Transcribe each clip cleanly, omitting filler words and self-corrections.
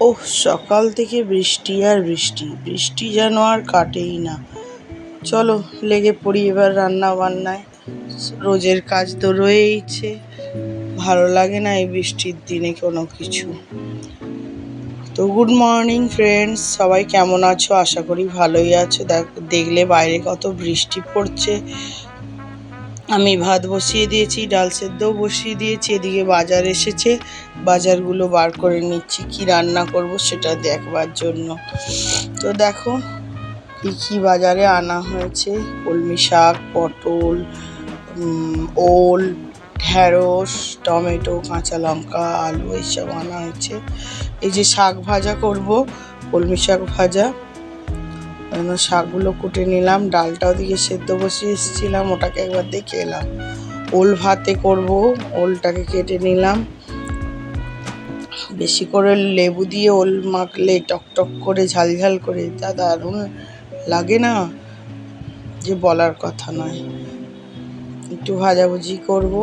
ওহ, সকাল থেকে বৃষ্টি আর বৃষ্টি, বৃষ্টি যেন আর কাটেই না। চলো লেগে পড়ি এবার রান্না বান্নায়। রোজের কাজ তো রয়েইছে, ভালো লাগে না এই বৃষ্টির দিনে কোনো কিছু। তো গুড মর্নিং ফ্রেন্ডস, সবাই কেমন আছো? আশা করি ভালোই আছো। দেখলে বাইরে কত বৃষ্টি পড়ছে। আমি ভাত বসিয়ে দিয়েছি, ডাল সেদ্ধও বসিয়ে দিয়েছি, এদিকে বাজার এসেছে, বাজারগুলো বার করে নিচ্ছি কি রান্না করব সেটা দেখবার জন্য। তো দেখো কী কী বাজারে আনা হয়েছে। কলমি শাক, পটল, ওল, ঢ্যাঁড়স, টমেটো, কাঁচা লঙ্কা, আলু এইসব আনা হয়েছে। এই যে শাক ভাজা করব, কলমি শাক ভাজা, শাকগুলো কুটে নিলাম। ডালটা ওদিকে সেদ্ধ বসিয়ে এসেছিলাম, ওটাকে একবার দেখে এলাম। ওল ভাতে করব, ওলটাকে কেটে নিলাম। বেশি করে লেবু দিয়ে ওল মাখলে টকটক করে ঝালঝাল করে যা দারুণ লাগে না, যে বলার কথা নয়। একটু ভাজাভুজি করব,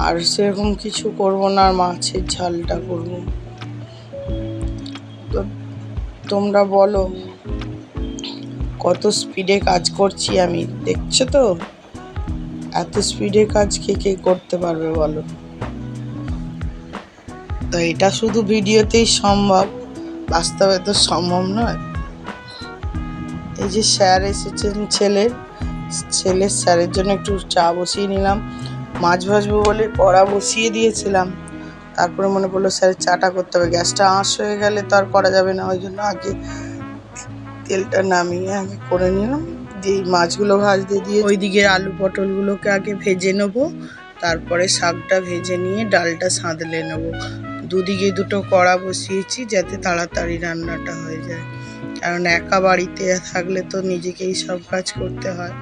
আর সেরকম কিছু করব না, আর মাছের ঝালটা করব। তো তোমরা বলো কত স্পিডে কাজ করছি আমি, দেখছো তো? এত স্পিডে কাজ কে কে করতে পারবে বলো? তো এটা শুধু ভিডিওতেই সম্ভব, বাস্তবে তো সম্ভব নয়। এই যে স্যার এসেছেন, ছেলের স্যারের জন্য একটু চা বসিয়ে নিলাম। মাছ ভাজবো বলে কড়া বসিয়ে দিয়েছিলাম, তারপরে মনে পড়লো স্যারের চাটা করতে হবে। গ্যাসটা আঁচ হয়ে গেলে তো আর করা যাবে না, ওই জন্য আগে তেলটা নামিয়ে আগে করে নিলাম, দিয়ে মাছগুলো ভাজতে দিয়ে ওইদিকে আলু পটলগুলোকে আগে ভেজে নেবো, তারপরে শাকটা ভেজে নিয়ে ডালটা সাঁতলে নেবো। দুদিকে দুটো কড়া বসিয়েছি যাতে তাড়াতাড়ি রান্নাটা হয়ে যায়, কারণ একা বাড়িতে থাকলে তো নিজেকেই সব কাজ করতে হয়,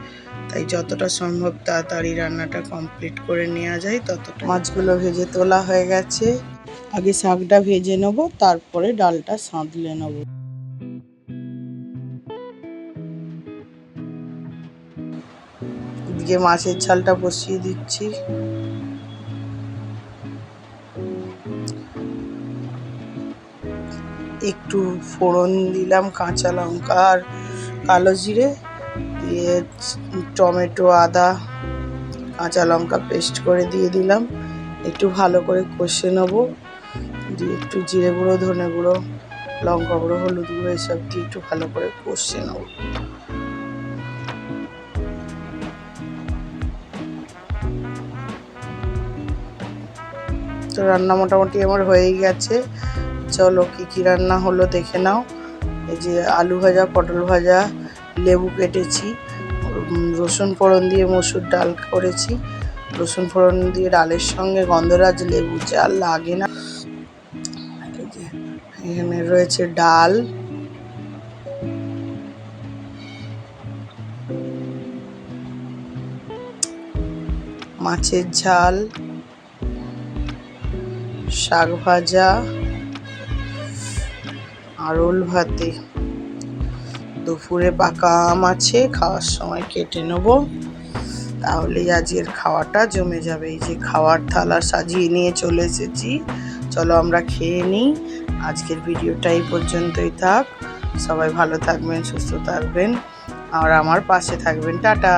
তাই যতটা সম্ভব তাড়াতাড়ি রান্নাটা কমপ্লিট করে নেওয়া যায় ততটা। মাছগুলো ভেজে তোলা হয়ে গেছে, আগে শাকটা ভেজে নেবো, তারপরে ডালটা সাঁতলে নেবো। এদিকে মাছের ঝালটা বসিয়ে দিচ্ছি। একটু ফোড়ন দিলাম কাঁচা লঙ্কা আর কালো জিরে দিয়ে, টমেটো, আদা, কাঁচা লঙ্কা পেস্ট করে দিয়ে দিলাম। একটু ভালো করে কষে নেবো, দিয়ে একটু জিরে গুঁড়ো, ধনে গুঁড়ো, লঙ্কা গুঁড়ো, হলুদ গুঁড়ো এসব দিয়ে একটু ভালো করে কষে নেবো। তো রান্না মোটামুটি আমার হয়েই গেছে। চলো কি কি রান্না হলো দেখে নাও। এই যে আলু ভাজা, পটল ভাজা, লেবু কেটেছি, রসুন ফোড়ন দিয়ে মসুর ডাল করেছি। রসুন ফোড়ন দিয়ে ডালের সঙ্গে গন্ধরাজ লেবু, যা লাগে না। এই যে এখানে রয়েছে ডাল, মাছের ঝাল, শাক ভাজা আর ওল ভাতে। দুপুরে পাকা আম আছে, খাওয়ার সময় কেটে নেবো, তাহলেই আজকের খাওয়াটা জমে যাবে। এই যে খাওয়ার থালা সাজিয়ে নিয়ে চলে এসেছি, চলো আমরা খেয়ে নিই। আজকের ভিডিওটা এই পর্যন্তই থাক। সবাই ভালো থাকবেন, সুস্থ থাকবেন, আর আমার পাশে থাকবেন। টাটা।